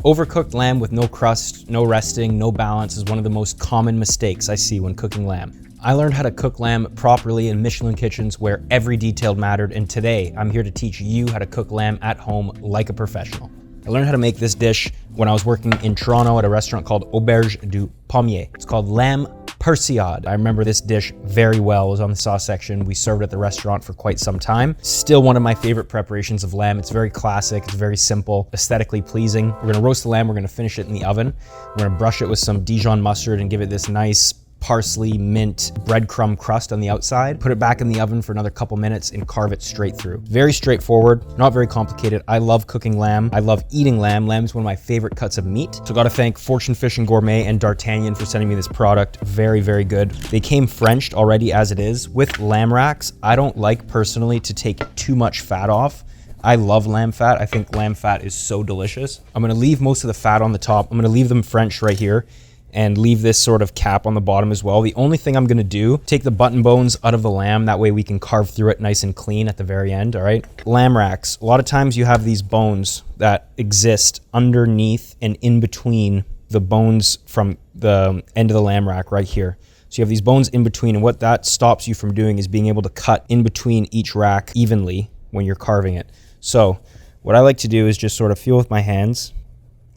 Overcooked lamb with no crust, no resting, no balance is one of the most common mistakes I see when cooking lamb. I learned how to cook lamb properly in Michelin kitchens where every detail mattered, and today I'm here to teach you how to cook lamb at home like a professional. I learned how to make this dish when I was working in Toronto at a restaurant called Auberge du Pommier. It's called lamb persillade. I remember this dish very well. It was on the sauce section. We served it at the restaurant for quite some time. Still one of my favorite preparations of lamb. It's very classic, it's very simple, aesthetically pleasing. We're gonna roast the lamb, we're gonna finish it in the oven. We're gonna brush it with some Dijon mustard and give it this nice parsley, mint, breadcrumb crust on the outside. Put it back in the oven for another couple minutes and carve it straight through. Very straightforward, not very complicated. I love cooking lamb. I love eating lamb. Lamb is one of my favorite cuts of meat. So gotta thank Fortune Fish and Gourmet and D'Artagnan for sending me this product. Very, very good. They came Frenched already as it is. With lamb racks, I don't like personally to take too much fat off. I love lamb fat. I think lamb fat is so delicious. I'm gonna leave most of the fat on the top. I'm gonna leave them French right here and leave this sort of cap on the bottom as well. The only thing I'm gonna do, take the button bones out of the lamb, that way we can carve through it nice and clean at the very end, all right? Lamb racks, a lot of times you have these bones that exist underneath and in between the bones from the end of the lamb rack right here. So you have these bones in between, and what that stops you from doing is being able to cut in between each rack evenly when you're carving it. So what I like to do is just sort of feel with my hands,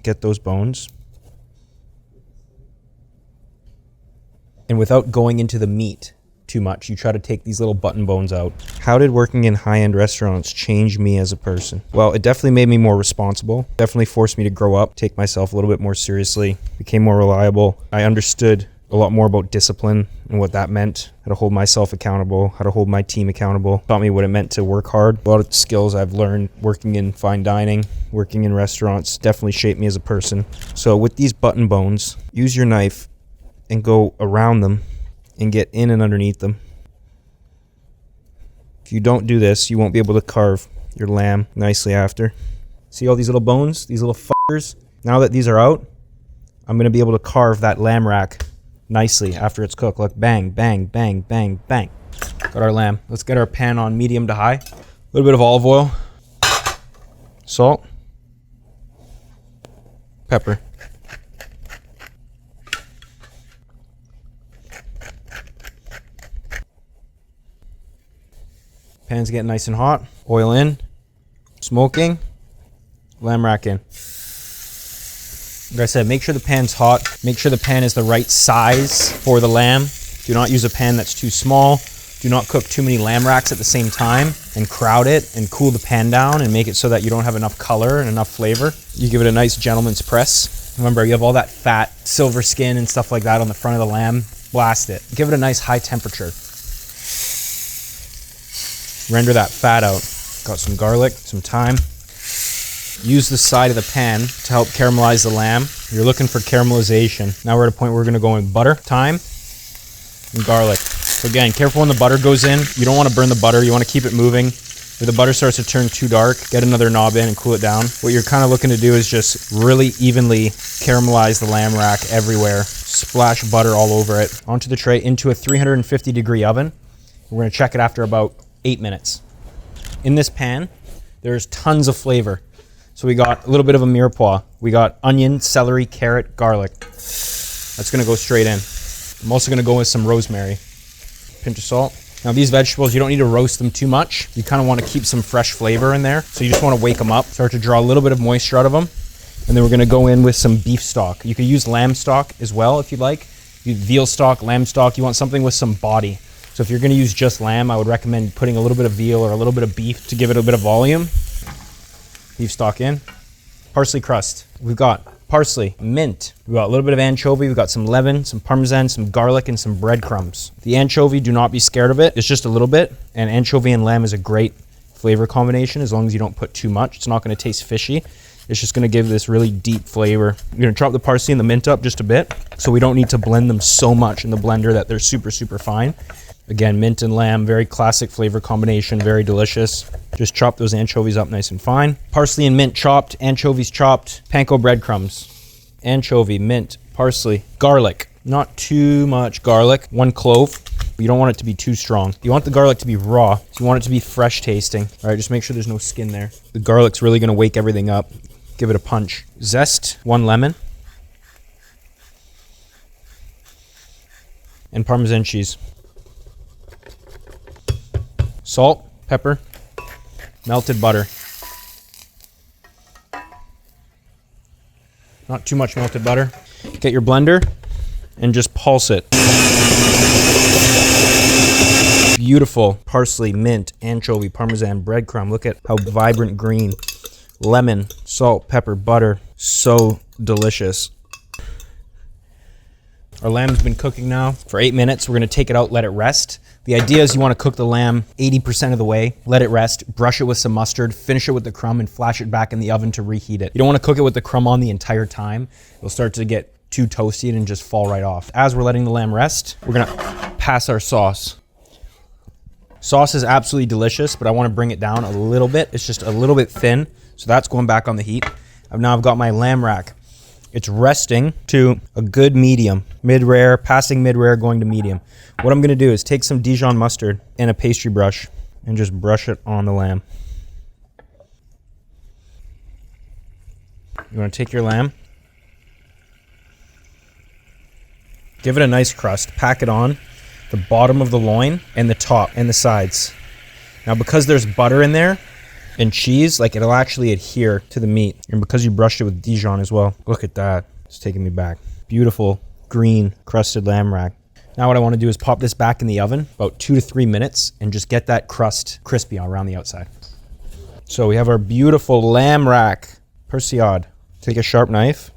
get those bones, and without going into the meat too much, you try to take these little button bones out. How did working in high-end restaurants change me as a person? Well, it definitely made me more responsible. Definitely forced me to grow up, take myself a little bit more seriously, became more reliable. I understood a lot more about discipline and what that meant, how to hold myself accountable, how to hold my team accountable. Taught me what it meant to work hard. A lot of skills I've learned working in fine dining, working in restaurants, definitely shaped me as a person. So with these button bones, use your knife and go around them and get in and underneath them. If you don't do this, you won't be able to carve your lamb nicely after. See all these little bones, these little fuckers? Now that these are out, I'm gonna be able to carve that lamb rack nicely after it's cooked. Look, bang, bang, bang, bang, bang. Got our lamb. Let's get our pan on medium to high. A little bit of olive oil, salt, pepper. Pan's getting nice and hot. Oil in, smoking, lamb rack in. Like I said, make sure the pan's hot. Make sure the pan is the right size for the lamb. Do not use a pan that's too small. Do not cook too many lamb racks at the same time and crowd it and cool the pan down and make it so that you don't have enough color and enough flavor. You give it a nice gentleman's press. Remember, you have all that fat, silver skin and stuff like that on the front of the lamb. Blast it. Give it a nice high temperature. Render that fat out. Got some garlic, some thyme. Use the side of the pan to help caramelize the lamb. You're looking for caramelization. Now we're at a point where we're gonna go in butter, thyme, and garlic. So again, careful when the butter goes in. You don't wanna burn the butter, you wanna keep it moving. If the butter starts to turn too dark, get another knob in and cool it down. What you're kind of looking to do is just really evenly caramelize the lamb rack everywhere. Splash butter all over it. Onto the tray, into a 350-degree oven. We're gonna check it after about 8 minutes. In this pan, there's tons of flavor. So we got a little bit of a mirepoix. We got onion, celery, carrot, garlic. That's gonna go straight in. I'm also gonna go with some rosemary. Pinch of salt. Now these vegetables, you don't need to roast them too much. You kind of want to keep some fresh flavor in there. So you just want to wake them up, start to draw a little bit of moisture out of them. And then we're gonna go in with some beef stock. You could use lamb stock as well if you'd like. Veal stock, lamb stock, you want something with some body. So if you're gonna use just lamb, I would recommend putting a little bit of veal or a little bit of beef to give it a bit of volume. Beef stock in. Parsley crust. We've got parsley, mint. We've got a little bit of anchovy. We've got some lemon, some parmesan, some garlic, and some breadcrumbs. The anchovy, do not be scared of it. It's just a little bit. And anchovy and lamb is a great flavor combination as long as you don't put too much. It's not gonna taste fishy. It's just gonna give this really deep flavor. You're gonna chop the parsley and the mint up just a bit, so we don't need to blend them so much in the blender that they're super, super fine. Again, mint and lamb, very classic flavor combination, very delicious. Just chop those anchovies up nice and fine. Parsley and mint chopped, anchovies chopped, panko breadcrumbs, anchovy, mint, parsley, garlic. Not too much garlic, 1 clove. You don't want it to be too strong. You want the garlic to be raw. So you want it to be fresh tasting. All right, just make sure there's no skin there. The garlic's really gonna wake everything up. give it a punch. Zest 1 lemon. And Parmesan cheese. Salt, pepper, melted butter. Not too much melted butter. Get your blender and just pulse it. Beautiful parsley, mint, anchovy, Parmesan, breadcrumb. Look at how vibrant green. Lemon, salt, pepper, butter. So delicious. Our lamb's been cooking now for 8 minutes. We're gonna take it out, let it rest. The idea is you wanna cook the lamb 80% of the way, let it rest, brush it with some mustard, finish it with the crumb, and flash it back in the oven to reheat it. You don't wanna cook it with the crumb on the entire time. It'll start to get too toasty and just fall right off. As we're letting the lamb rest, we're gonna pass our sauce. Sauce is absolutely delicious, but I wanna bring it down a little bit. It's just a little bit thin, so that's going back on the heat. Now I've got my lamb rack. It's resting to a good medium, mid-rare, passing mid-rare, going to medium. What I'm gonna do is take some Dijon mustard and a pastry brush and just brush it on the lamb. You wanna take your lamb, give it a nice crust, pack it on the bottom of the loin and the top and the sides. Now because there's butter in there, and cheese, like it'll actually adhere to the meat. And because you brushed it with Dijon as well. Look at that, it's taking me back. Beautiful green crusted lamb rack. Now what I wanna do is pop this back in the oven, about 2 to 3 minutes, and just get that crust crispy around the outside. So we have our beautiful lamb rack, persillade. Take a sharp knife.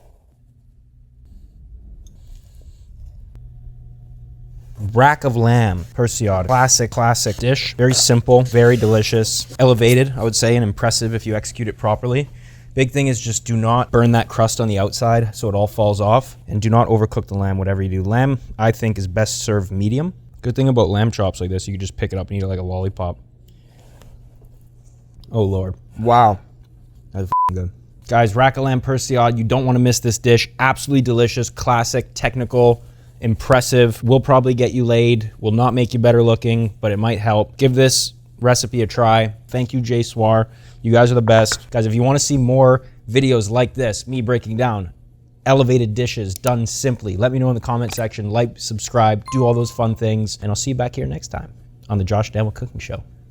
Rack of lamb, persillade. Classic dish. Very simple, very delicious. Elevated, I would say, and impressive if you execute it properly. Big thing is just do not burn that crust on the outside so it all falls off. And do not overcook the lamb, whatever you do. Lamb, I think, is best served medium. Good thing about lamb chops like this, you can just pick it up and eat it like a lollipop. Oh, Lord. Wow. That's good. Guys, rack of lamb persillade, you don't want to miss this dish. Absolutely delicious, classic, technical, impressive, will probably get you laid, will not make you better looking, but it might help. Give this recipe a try. Thank you, Jay Swar. You guys are the best. Guys, if you want to see more videos like this, me breaking down elevated dishes done simply, let me know in the comment section. Like, subscribe, do all those fun things, and I'll see you back here next time on the Josh Daniel Cooking Show.